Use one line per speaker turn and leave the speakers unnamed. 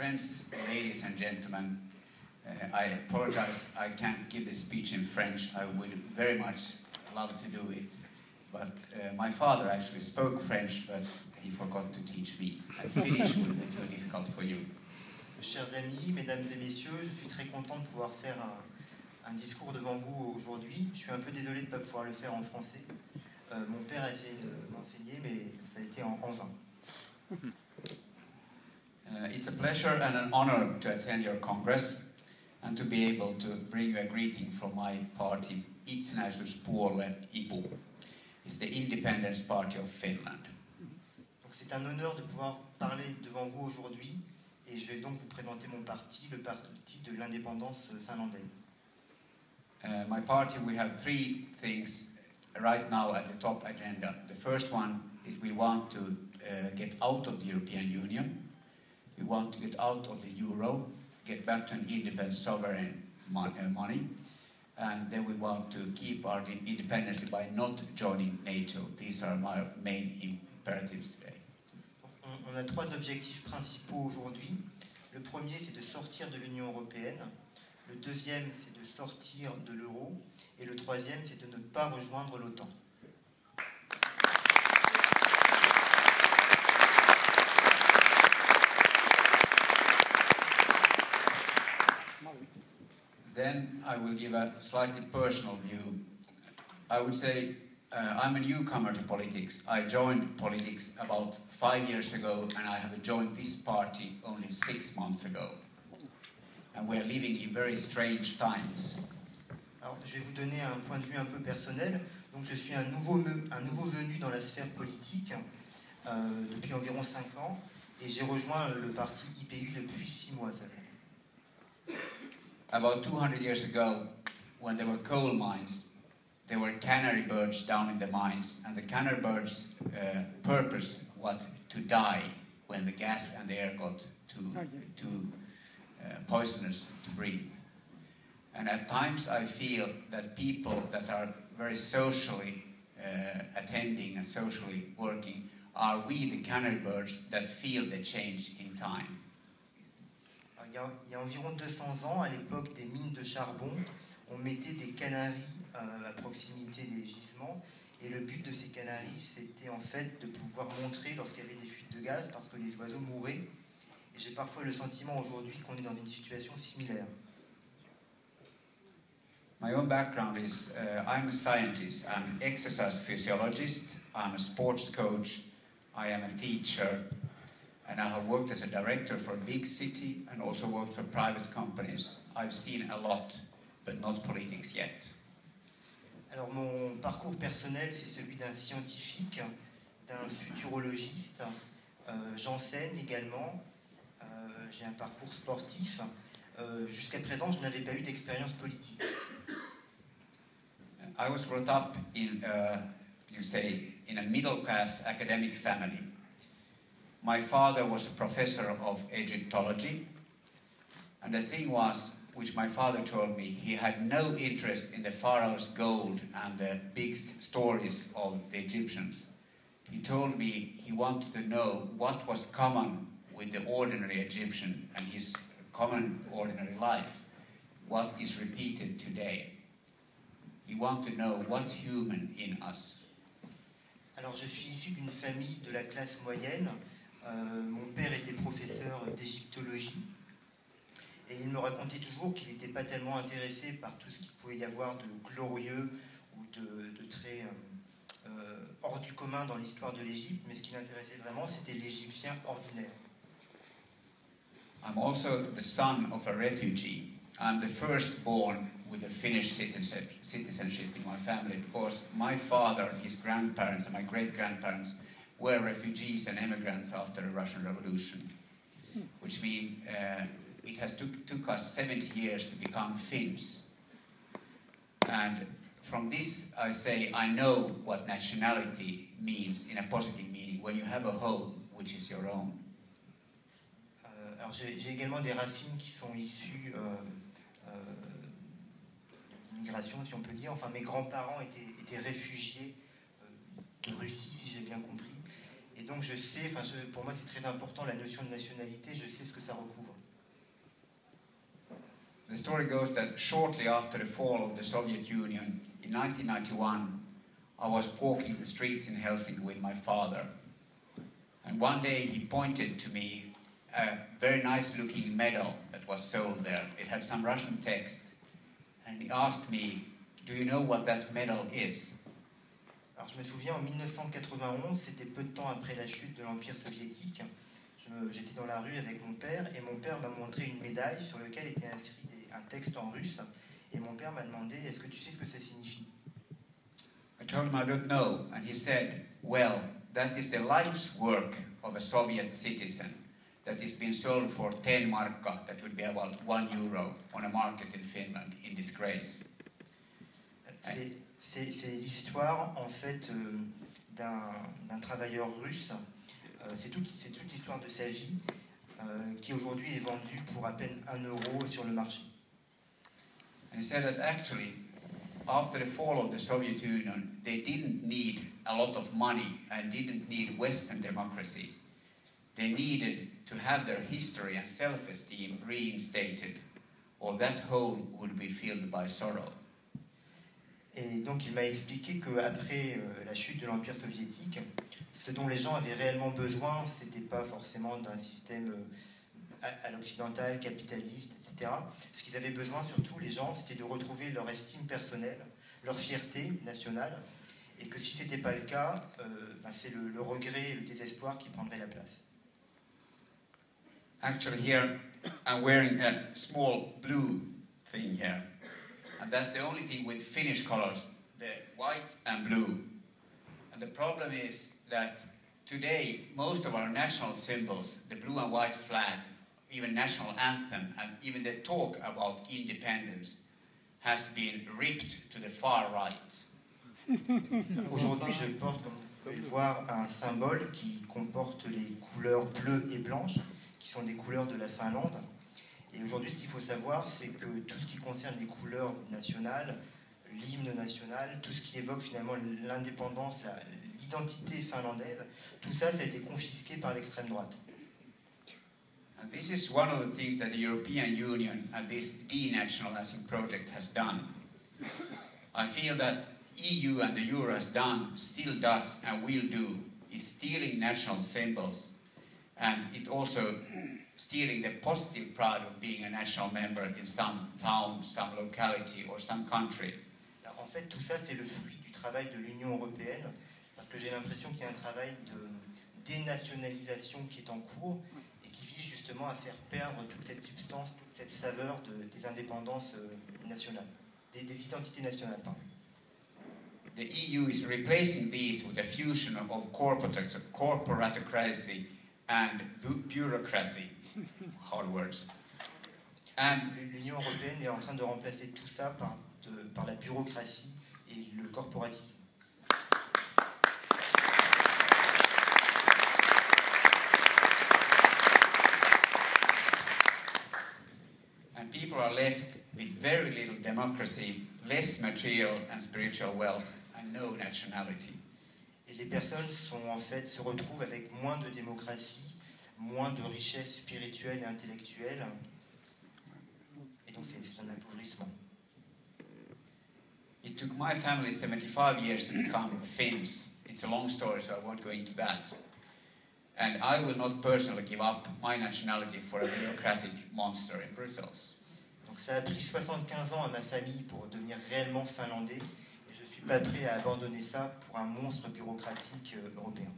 Friends, ladies and gentlemen, I apologize, I can't give this speech in French. I would very much love to do it. But my father actually spoke French, but he forgot to teach me. And Finnish would be too difficult for you.
Chers amis, mesdames et messieurs, je suis très content de pouvoir faire un discours devant vous aujourd'hui. Je suis un peu désolé de ne pas pouvoir le faire en français. Mon père a essayé de m'enseigner, mais ça a été en vain.
It's a pleasure and an honor to attend your congress and to be able to bring you a greeting from my party, Itsenäisyyspuolue IPU. It's the Independence Party of Finland.
Donc c'est un honneur de pouvoir parler devant vous aujourd'hui et je vais donc vous présenter mon parti, le parti de l'indépendance finlandais.
My party, we have three things right now at the top agenda. The first one is we want to get out of the European Union. We want to get out of the euro, get back to an independent sovereign money, and then we want to keep our independence by not joining NATO. These are my main imperatives today.
On a trois objectifs principaux aujourd'hui. Le premier, c'est de sortir de l'Union européenne. Le deuxième, c'est de sortir de l'euro. Et le troisième, c'est de ne pas rejoindre l'OTAN.
Then I will give a slightly personal view. I would say I'm a newcomer to politics. I joined politics about 5 years ago, and I have joined this party only 6 months ago. And we are living in very strange times.
Alors, je vais vous donner un point de vue un peu personnel. Donc, je suis un nouveau venu dans la sphère politique depuis environ 5 ans, et j'ai rejoint le parti IPU depuis 6 mois seulement.
About 200 years ago, when there were coal mines, there were canary birds down in the mines, and the canary birds' purpose was to die when the gas and the air got too poisonous to breathe. And at times I feel that people that are very socially attending and socially working are we the canary birds that feel the change in time.
Il y a environ 200 ans, à l'époque des mines de charbon, on mettait des canaris à proximité des gisements. Et le but de ces canaris, c'était en fait de pouvoir montrer lorsqu'il y avait des fuites de gaz, parce que les oiseaux mouraient. Et j'ai parfois le sentiment aujourd'hui qu'on est dans une situation similaire.
My own background is I'm a scientist, I'm an exercise physiologist, I'm a sports coach, I am a teacher. And I have worked as a director for a big city and also worked for private companies. I've seen a lot, but not politics yet.
Alors mon parcours personnel, c'est celui d'un scientifique, d'un futurologiste. J'enseigne également. J'ai un parcours sportif. Jusqu'à présent, je n'avais pas eu d'expérience politique.
I was brought up in, in a middle-class academic family. My father was a professor of Egyptology, and the thing was, which my father told me, he had no interest in the pharaoh's gold and the big stories of the Egyptians. He told me he wanted to know what was common with the ordinary Egyptian and his common ordinary life, what is repeated today. He wanted to know what's human in us.
Alors je suis issu d'une famille de la classe moyenne. Mon père était professeur d'égyptologie et il me racontait toujours qu'il n'était pas tellement intéressé par tout ce qu'il pouvait y avoir de glorieux ou de très hors du commun dans l'histoire de l'Égypte, mais ce qui l'intéressait vraiment, c'était l'Égyptien ordinaire.
I'm also the son of a refugee. I'm the firstborn with a Finnish citizenship in my family because my father, his grandparents and my great-grandparents were refugees and immigrants after the Russian Revolution, which means it has took us 70 years to become Finns. And from this I say I know what nationality means in a positive meaning, when you have a home which is your own.
Alors j'ai également des racines qui sont issues d'immigration, si on peut dire. Enfin, mes grands-parents étaient réfugiés de Russie, si j'ai bien compris. Et donc je sais, pour moi c'est très important la notion de nationalité, je sais ce que ça recouvre.
The story goes that shortly after the fall of the Soviet Union, in 1991, I was walking the streets in Helsinki with my father. And one day he pointed to me a very nice looking medal that was sold there. It had some Russian text. And he asked me, "Do you know what that medal is?"
Alors je me souviens, en 1991, c'était peu de temps après la chute de l'Empire soviétique. J'étais dans la rue avec mon père et mon père m'a montré une médaille sur laquelle était inscrit un texte en russe. Et mon père m'a demandé, est-ce que tu sais ce que ça signifie?
I told him I don't know, and he said, "Well, that is the life's work of a Soviet citizen that is being sold for 10 marka, that would be about €1 on a market in Finland, in disgrace."
C'est l'histoire en fait d'un travailleur russe. C'est toute l'histoire de sa vie qui aujourd'hui est vendue pour à peine €1 sur le marché.
And he said that actually, after the fall of the Soviet Union, they didn't need a lot of money and didn't need Western democracy. They needed to have their history and self-esteem reinstated, or that hole would be filled by sorrow.
Et donc il m'a expliqué qu'après la chute de l'Empire soviétique, ce dont les gens avaient réellement besoin, c'était pas forcément d'un système à l'occidental, capitaliste, etc. Ce qu'ils avaient besoin surtout, les gens, c'était de retrouver leur estime personnelle, leur fierté nationale, et que si ce n'était pas le cas, c'est le regret et le désespoir qui prendraient la place.
Actually here, I'm wearing a small blue thing here. And that's the only thing with Finnish colors, the white and blue. And the problem is that today, most of our national symbols, the blue and white flag, even national anthem, and even the talk about independence, has been ripped to the far right.
Aujourd'hui, je porte, comme vous pouvez le voir, un symbole qui comporte les couleurs bleues et blanches, qui sont des couleurs de la Finlande. Et aujourd'hui, ce qu'il faut savoir, c'est que tout ce qui concerne les couleurs nationales, l'hymne national, tout ce qui évoque finalement l'indépendance, l'identité finlandaise, tout ça, ça a été confisqué par l'extrême droite.
And this is one of the things that the European Union and this denationalizing project has done. I feel that EU and the Euro has done, still does, and will do, is stealing national symbols, and it also stealing the positive pride of being a national member in some town, some locality, or some country.
Alors, en fait, tout ça, c'est le fruit du travail de l'Union européenne, parce que j'ai l'impression qu'il y a un travail de dénationalisation qui est en cours et qui vise justement à faire perdre toute cette substance, toute cette saveur des indépendances nationales, des identités nationales, pardon.
The EU is replacing these with a fusion of corporatocracy and bureaucracy. Hard words. And
l'Union européenne est en train de remplacer tout ça par la bureaucratie et le corporatisme.
And people are left with very little democracy, less material and spiritual wealth, and no nationality.
Et les personnes se retrouvent avec moins de démocratie, moins de richesse spirituelle et intellectuelle. Et donc c'est un appauvrissement.
It took my family 75 years to become Finns. It's a long story, so I won't go into that. And I will not personally give up my nationality for a bureaucratic monster in Brussels.
Donc ça a pris 75 ans à ma famille pour devenir réellement finlandais, et je ne suis pas prêt à abandonner ça pour un monstre bureaucratique européen.